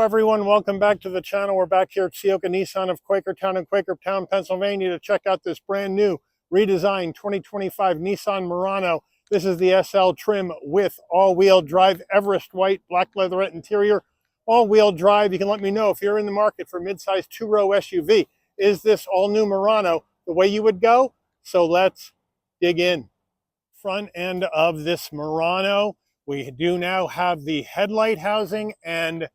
everyone, welcome back to the channel. We're back here at Ciocca Nissan of Quakertown in Quakertown, Pennsylvania to check out this brand new redesigned 2025 Nissan Murano. This is the SL trim with all-wheel drive, Everest white, black leatherette interior, all-wheel drive. You can let me know if you're in the market for mid-size two-row SUV. Is this all-new Murano the way you would go? So let's dig in. Front end of this Murano, we do now have the headlight housing and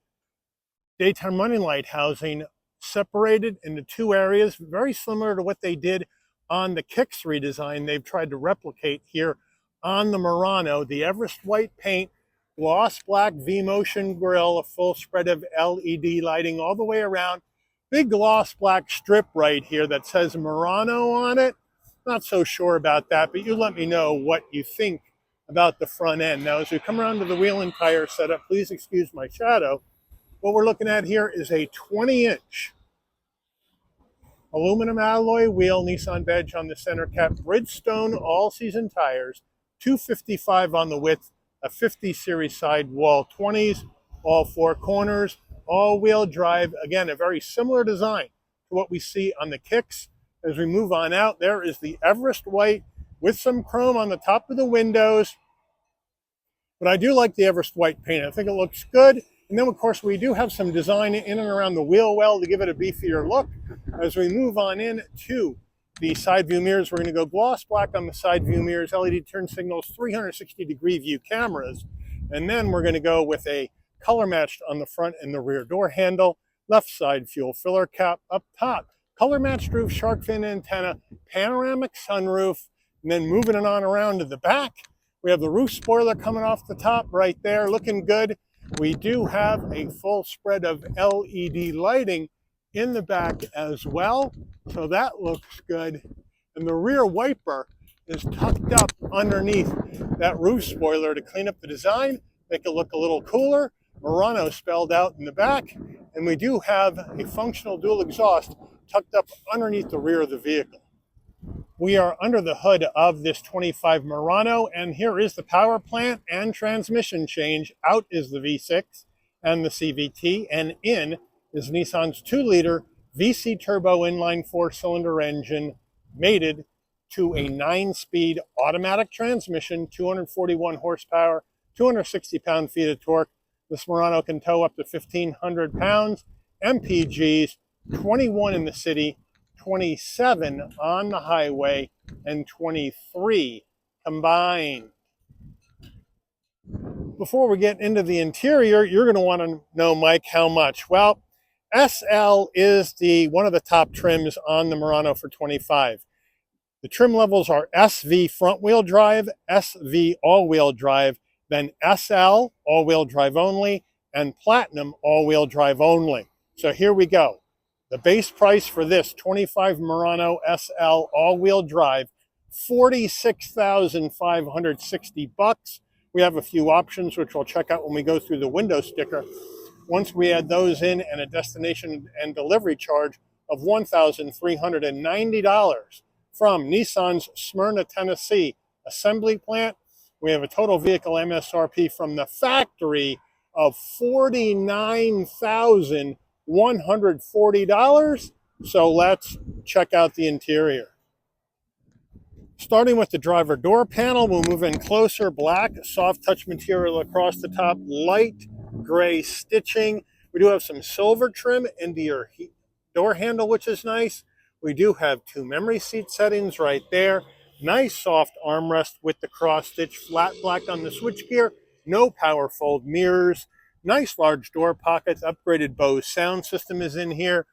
daytime running light housing separated into two areas, very similar to what they did on the Kicks redesign. They've tried to replicate here on the Murano. The Everest white paint, gloss black V-motion grille, a full spread of LED lighting all the way around. Big gloss black strip right here that says Murano on it. Not so sure about that, but you let me know what you think about the front end. Now, as we come around to the wheel and tire setup, please excuse my shadow. What we're looking at here is a 20-inch aluminum alloy wheel, Nissan badge on the center cap, Bridgestone all-season tires, 255 on the width, a 50 series sidewall 20s, all four corners, all-wheel drive. Again, a very similar design to what we see on the Kicks. As we move on out, there is the Everest white with some chrome on the top of the windows. But I do like the Everest white paint. I think it looks good. And then, of course, we do have some design in and around the wheel well to give it a beefier look. As we move on in to the side view mirrors, we're going to go gloss black on the side view mirrors, LED turn signals, 360-degree view cameras. And then we're going to go with a color matched on the front and the rear door handle, left side fuel filler cap up top, color matched roof, shark fin antenna, panoramic sunroof, and then moving it on around to the back. We have the roof spoiler coming off the top right there, looking good. We do have a full spread of LED lighting in the back as well, so that looks good. And the rear wiper is tucked up underneath that roof spoiler to clean up the design, make it look a little cooler. Murano spelled out in the back, and we do have a functional dual exhaust tucked up underneath the rear of the vehicle. We are under the hood of this 25 Murano, and here is the power plant and transmission change. Out is the V6 and the CVT, and in is Nissan's 2-liter VC turbo inline 4-cylinder engine, mated to a 9-speed automatic transmission, 241 horsepower, 260 pound-feet of torque. This Murano can tow up to 1,500 pounds, MPGs, 21 in the city, 27 on the highway, and 23 combined. Before we get into the interior, you're going to want to know, Mike, how much? Well, SL is one of the top trims on the Murano for 25. The trim levels are SV front-wheel drive, SV all-wheel drive, then SL all-wheel drive only, and Platinum all-wheel drive only. So here we go. The base price for this 25 Murano SL all-wheel drive, $46,560. We have a few options, which we'll check out when we go through the window sticker. Once we add those in, and a destination and delivery charge of $1,390 from Nissan's Smyrna, Tennessee assembly plant, we have a total vehicle MSRP from the factory of $49,140. So let's check out the interior. Starting with the driver door panel, we'll move in closer. Black, soft touch material across the top, light gray stitching. We do have some silver trim into your door handle, which is nice. We do have 2 memory seat settings right there. Nice soft armrest with the cross stitch, flat black on the switchgear, no power fold mirrors. Nice large door pockets, upgraded Bose sound system is in here.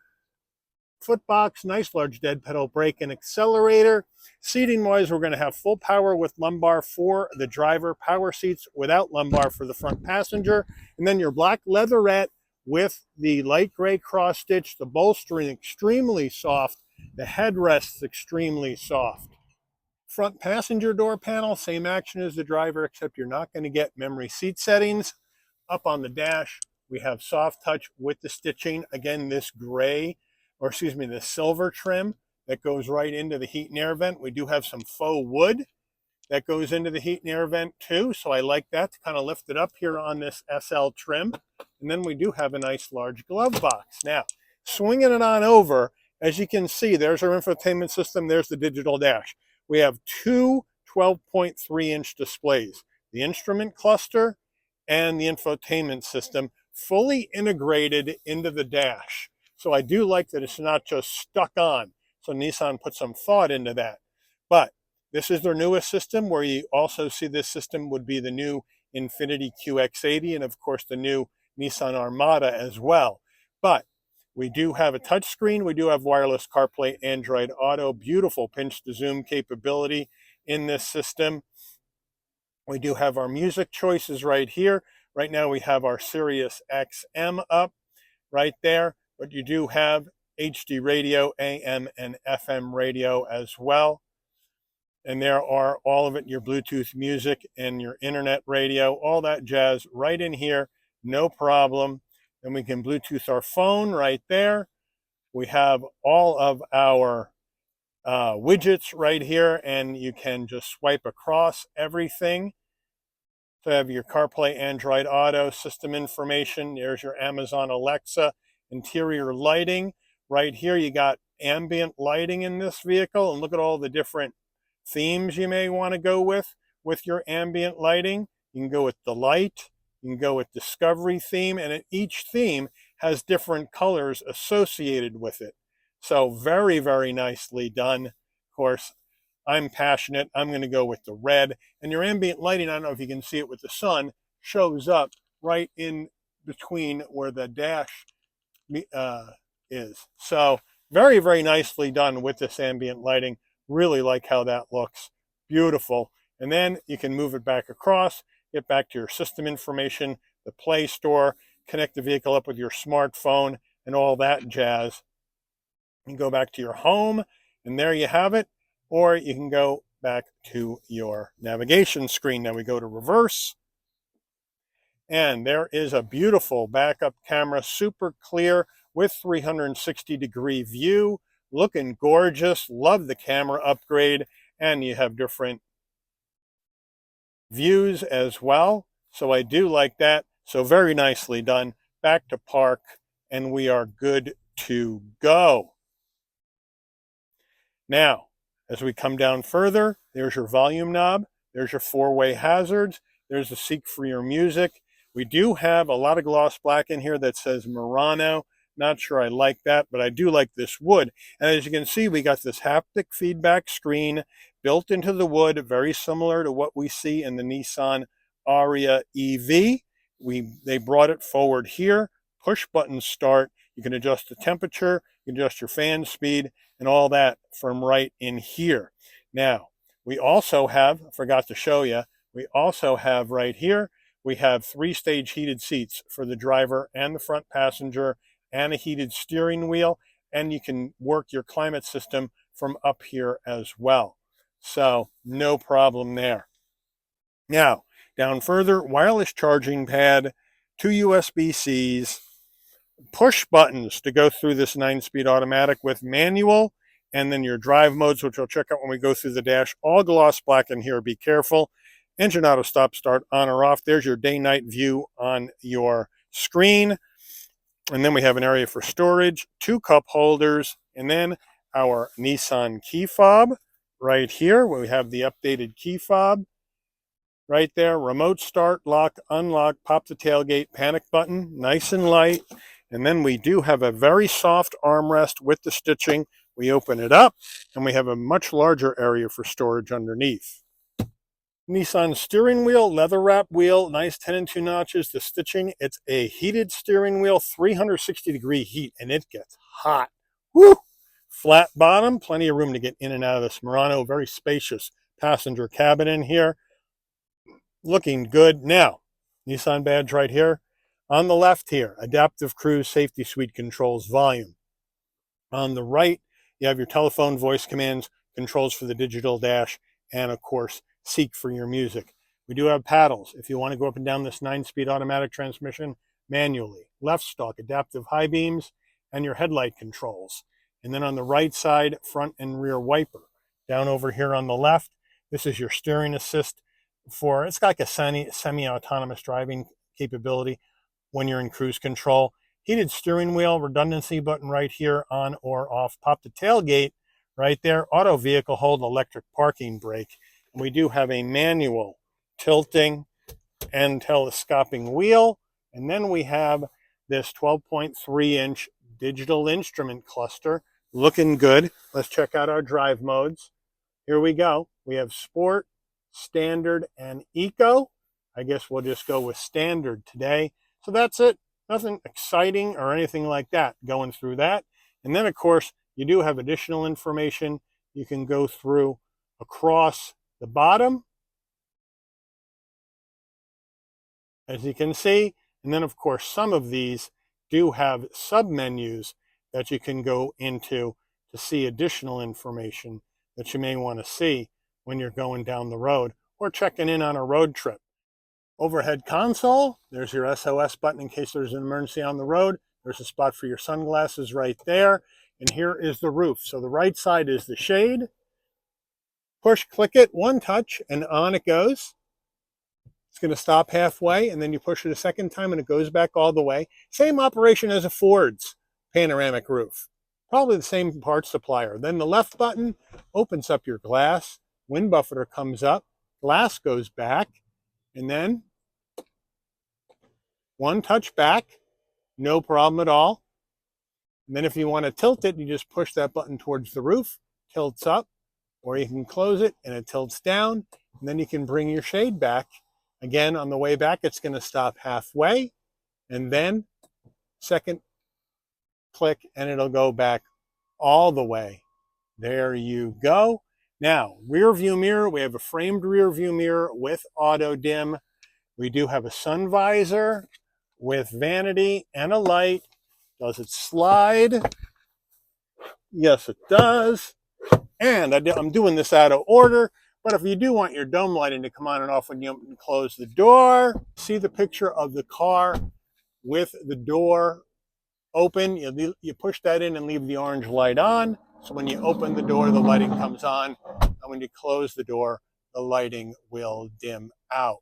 Footbox, nice large dead pedal brake and accelerator. Seating wise, we're going to have full power with lumbar for the driver, power seats without lumbar for the front passenger, and then your black leatherette with the light gray cross stitch, the bolstering extremely soft, the headrests extremely soft. Front passenger door panel, same action as the driver, except you're not going to get memory seat settings. Up on the dash, we have soft touch with the stitching. Again, this silver trim that goes right into the heat and air vent. We do have some faux wood that goes into the heat and air vent too. So I like that to kind of lift it up here on this SL trim. And then we do have a nice large glove box. Now, swinging it on over, as you can see, there's our infotainment system. There's the digital dash. We have two 12.3-inch displays, the instrument cluster and the infotainment system, fully integrated into the dash. So I do like that it's not just stuck on. So Nissan put some thought into that. But this is their newest system, where you also see this system would be the new Infiniti QX80 and of course the new Nissan Armada as well. But we do have a touchscreen. We do have wireless CarPlay, Android Auto, beautiful pinch to zoom capability in this system. We do have our music choices right here. Right now we have our Sirius XM up right there, but you do have HD radio, AM and FM radio as well. And there are all of it, your Bluetooth music and your internet radio, all that jazz right in here, no problem. And we can Bluetooth our phone right there. We have all of our widgets right here, and you can just swipe across everything. So you have your CarPlay, Android Auto, system information. There's your Amazon Alexa, interior lighting. Right here, you got ambient lighting in this vehicle, and look at all the different themes you may want to go with your ambient lighting. You can go with Delight, you can go with Discovery theme, and each theme has different colors associated with it. So very, very nicely done. Of course, I'm passionate. I'm going to go with the red. And your ambient lighting, I don't know if you can see it with the sun, shows up right in between where the dash is. So very, very nicely done with this ambient lighting. Really like how that looks. Beautiful. And then you can move it back across, get back to your system information, the Play Store, connect the vehicle up with your smartphone and all that jazz. You can go back to your home, and there you have it. Or you can go back to your navigation screen. Now we go to reverse. And there is a beautiful backup camera, super clear with 360-degree view. Looking gorgeous. Love the camera upgrade. And you have different views as well. So I do like that. So very nicely done. Back to park, and we are good to go. Now, as we come down further, there's your volume knob. There's your four-way hazards. There's the seek for your music. We do have a lot of gloss black in here that says Murano. Not sure I like that, but I do like this wood. And as you can see, we got this haptic feedback screen built into the wood, very similar to what we see in the Nissan Ariya EV. They brought it forward here. Push button start. You can adjust the temperature, you can adjust your fan speed, and all that from right in here. Now, we also have, I forgot to show you, we also have right here, we have 3-stage heated seats for the driver and the front passenger, and a heated steering wheel, and you can work your climate system from up here as well. So no problem there. Now, down further, wireless charging pad, 2 USB-Cs, push buttons to go through this 9-speed automatic with manual, and then your drive modes, which we'll check out when we go through the dash. All gloss black in here, be careful. Engine auto stop start on or off. There's your day-night view on your screen. And then we have an area for storage, 2 cup holders, and then our Nissan key fob right here, where we have the updated key fob right there. Remote start, lock, unlock, pop the tailgate, panic button, nice and light. And then we do have a very soft armrest with the stitching. We open it up, and we have a much larger area for storage underneath. Nissan steering wheel, leather wrap wheel, nice 10 and 2 notches. The stitching, it's a heated steering wheel, 360-degree heat, and it gets hot. Woo! Flat bottom, plenty of room to get in and out of this Murano. Very spacious passenger cabin in here. Looking good. Now, Nissan badge right here. On the left here, adaptive cruise safety suite controls volume. On the right, you have your telephone voice commands, controls for the digital dash, and of course, seek for your music. We do have paddles if you want to go up and down this 9-speed automatic transmission manually. Left stalk, adaptive high beams, and your headlight controls. And then on the right side, front and rear wiper. Down over here on the left, This is your steering assist it's got like a semi-autonomous driving capability when you're in cruise control. Heated steering wheel, redundancy button right here, on or off. Pop the tailgate right there. Auto vehicle hold, electric parking brake. And we do have a manual tilting and telescoping wheel. And then we have this 12.3-inch digital instrument cluster. Looking good. Let's check out our drive modes. Here we go. We have Sport, Standard, and Eco. I guess we'll just go with Standard today. So that's it. Nothing exciting or anything like that going through that. And then, of course, you do have additional information you can go through across the bottom, as you can see. And then, of course, some of these do have sub-menus that you can go into to see additional information that you may want to see when you're going down the road or checking in on a road trip. Overhead console, there's your SOS button in case there's an emergency on the road. There's a spot for your sunglasses right there. And here is the roof. So the right side is the shade. Push, click it, one touch, and on it goes. It's going to stop halfway, and then you push it a second time, and it goes back all the way. Same operation as a Ford's panoramic roof. Probably the same parts supplier. Then the left button opens up your glass. Wind buffeter comes up. Glass goes back. And then one touch back. No problem at all. And then if you want to tilt it, you just push that button towards the roof. Tilts up. Or you can close it, and it tilts down. And then you can bring your shade back. Again, on the way back, it's going to stop halfway. And then second click, and it'll go back all the way. There you go. Now, rear view mirror, we have a framed rear view mirror with auto dim. We do have a sun visor with vanity and a light. Does it slide? Yes, it does. And I'm doing this out of order, but if you do want your dome lighting to come on and off when you close the door, see the picture of the car with the door open. You push that in and leave the orange light on. So when you open the door, the lighting comes on. And when you close the door, the lighting will dim out.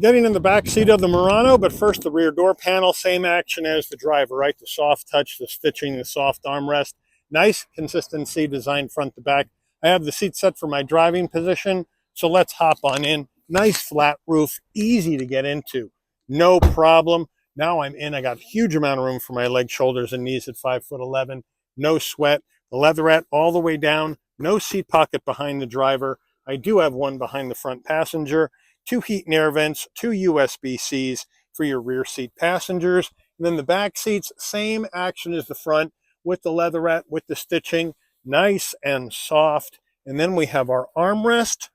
Getting in the back seat of the Murano, but first the rear door panel, same action as the driver, right? The soft touch, the stitching, the soft armrest. Nice consistency designed front to back. I have the seat set for my driving position, so let's hop on in. Nice flat roof, easy to get into, no problem. Now I'm in. I got a huge amount of room for my legs, shoulders, and knees at 5'11". No sweat. The leatherette all the way down. No seat pocket behind the driver. I do have one behind the front passenger. 2 heat and air vents, 2 USB-Cs for your rear seat passengers. And then the back seats, same action as the front with the leatherette, with the stitching, nice and soft. And then we have our armrest,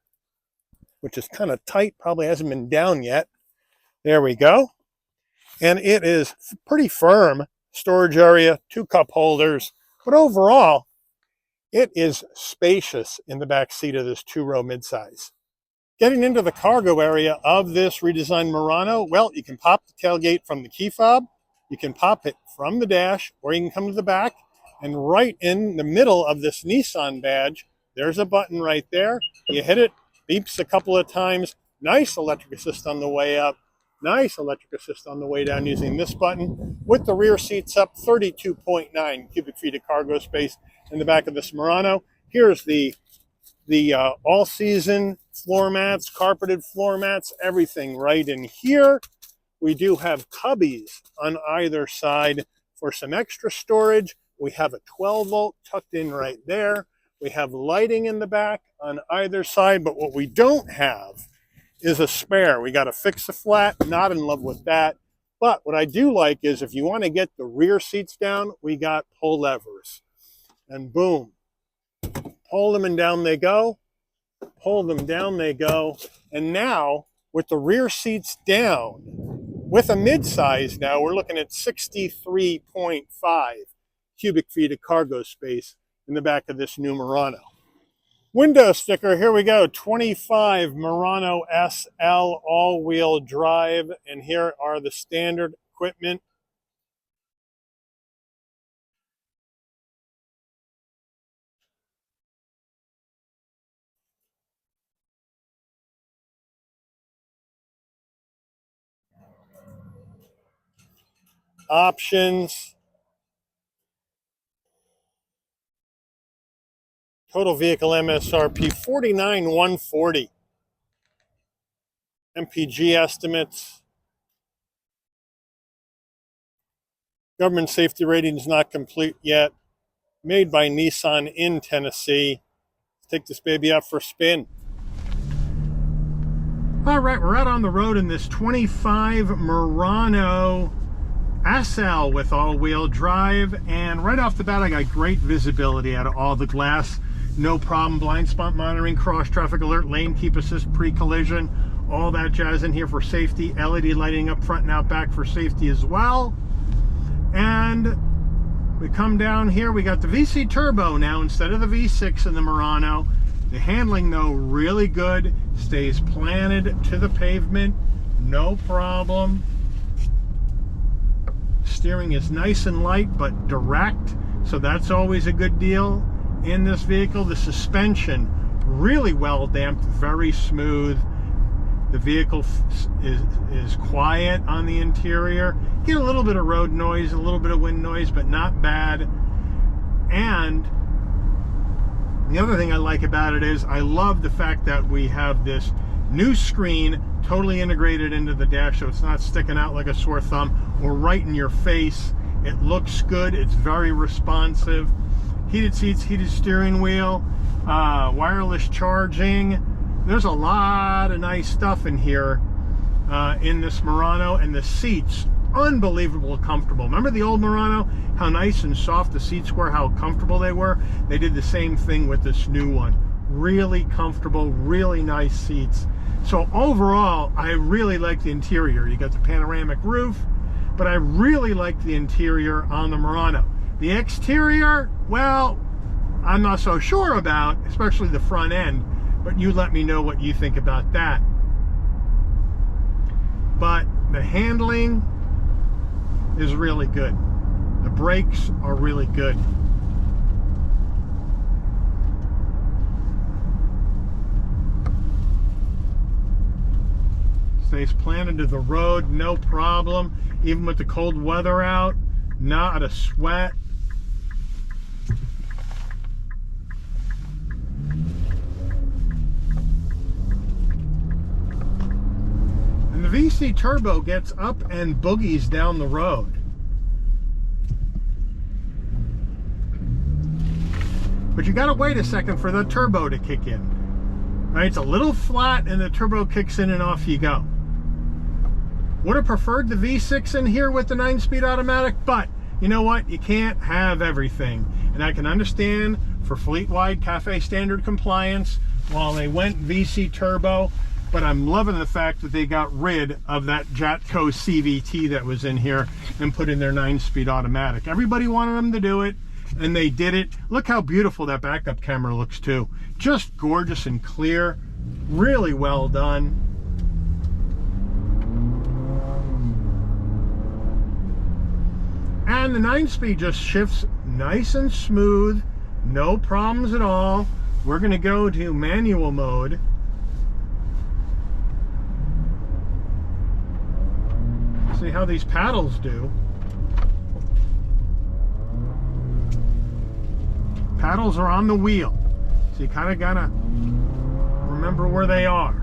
which is kind of tight, probably hasn't been down yet. There we go. And it is pretty firm. Storage area, 2 cup holders. But overall, it is spacious in the back seat of this 2-row midsize. Getting into the cargo area of this redesigned Murano, well, you can pop the tailgate from the key fob, you can pop it from the dash, or you can come to the back, and right in the middle of this Nissan badge, there's a button right there. You hit it, beeps a couple of times. Nice electric assist on the way up. Nice electric assist on the way down using this button. With the rear seats up, 32.9 cubic feet of cargo space in the back of this Murano. Here's the all-season floor mats, carpeted floor mats, everything right in here. We do have cubbies on either side for some extra storage. We have a 12-volt tucked in right there. We have lighting in the back on either side, but what we don't have is a spare. We got to fix the flat, not in love with that. But what I do like is if you want to get the rear seats down, we got pull levers. And boom, pull them and down they go. Pull them down they go. And now, with the rear seats down, with a midsize now, we're looking at 63.5 cubic feet of cargo space in the back of this new Murano. Window sticker, here we go, 25 Murano SL all-wheel drive, and here are the standard equipment. options. Total vehicle MSRP $49,140. MPG estimates. Government safety rating is not complete yet. Made by Nissan in Tennessee. Let's take this baby out for a spin. All right, we're out on the road in this 25 Murano SL with all-wheel drive, and right off the bat I got great visibility out of all the glass. No problem, blind spot monitoring, cross traffic alert, lane keep assist, pre-collision, all that jazz in here for safety. LED lighting up front and out back for safety as well. And we come down here, we got the VC turbo now instead of the V6 in the Murano. The handling though really good, stays planted to the pavement, no problem. Steering is nice and light but direct, so that's always a good deal in this vehicle. The suspension really well damped, very smooth. The vehicle is quiet on the interior. Get a little bit of road noise, a little bit of wind noise, but not bad. And the other thing I like about it is I love the fact that we have this new screen totally integrated into the dash, so it's not sticking out like a sore thumb or right in your face. It looks good. It's very responsive. Heated seats, heated steering wheel, wireless charging. There's a lot of nice stuff in here in this Murano, and the seats, unbelievable comfortable. Remember the old Murano, how nice and soft the seats were, how comfortable they were? They did the same thing with this new one. Really comfortable, really nice seats. So overall, I really like the interior. You got the panoramic roof, but I really like the interior on the Murano. The exterior, well, I'm not so sure about, especially the front end. But you let me know what you think about that. But the handling is really good. The brakes are really good. Stays planted to the road, no problem. Even with the cold weather out, not a sweat. The VC turbo gets up and boogies down the road. But you gotta wait a second for the turbo to kick in. Right, it's a little flat and the turbo kicks in and off you go. Would have preferred the V6 in here with the 9-speed automatic, but you know what? You can't have everything. And I can understand for fleet-wide CAFE standard compliance while they went VC turbo. But I'm loving the fact that they got rid of that Jatco CVT that was in here and put in their 9-speed automatic. Everybody wanted them to do it, and they did it. Look how beautiful that backup camera looks too. Just gorgeous and clear. Really well done. And the 9-speed just shifts nice and smooth. No problems at all. We're going to go to manual mode. See how these paddles do. Paddles are on the wheel, so you kind of gotta remember where they are.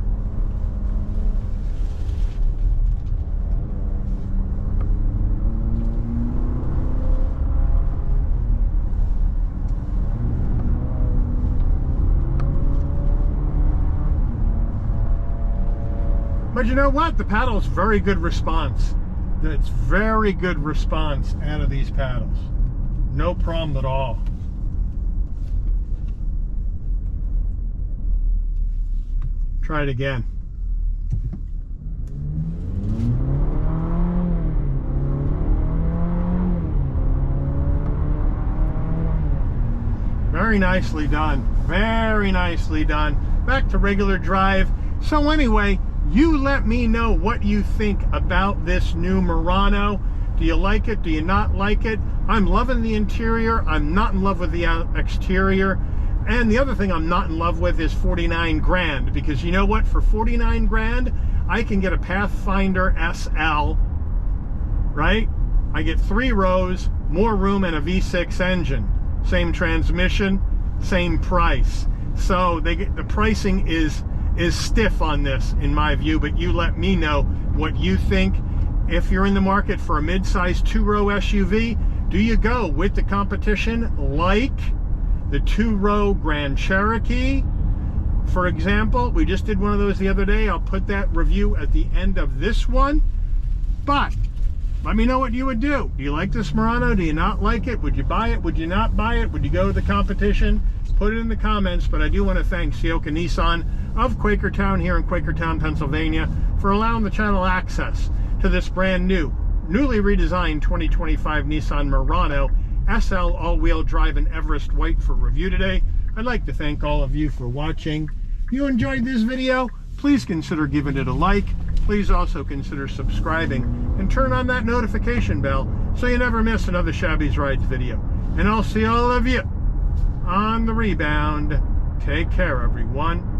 But you know what? The paddle's very good response. It's very good response out of these paddles. No problem at all. Try it again. Very nicely done. Very nicely done. Back to regular drive. So anyway, you let me know what you think about this new Murano. Do you like it? Do you not like it? I'm loving the interior. I'm not in love with the exterior. And the other thing I'm not in love with is 49 grand, because you know what? For 49 grand, I can get a Pathfinder SL, right? I get 3 rows, more room, and a V6 engine. Same transmission, same price. So the pricing is stiff on this in my view, but you let me know what you think. If you're in the market for a mid-size 2-row SUV, do you go with the competition like the 2-row Grand Cherokee? For example, we just did one of those the other day. I'll put that review at the end of this one. But let me know what you would do. Do you like this Murano? Do you not like it? Would you buy it? Would you not buy it? Would you go with the competition? Put it in the comments. But I do want to thank Ciocca Nissan of Quakertown here in Quakertown, Pennsylvania, for allowing the channel access to this brand new, newly redesigned 2025 Nissan Murano SL all-wheel drive in Everest White for review today. I'd like to thank all of you for watching. If you enjoyed this video, please consider giving it a like. Please also consider subscribing and turn on that notification bell so you never miss another Shabby's Rides video. And I'll see all of you on the rebound. Take care, everyone.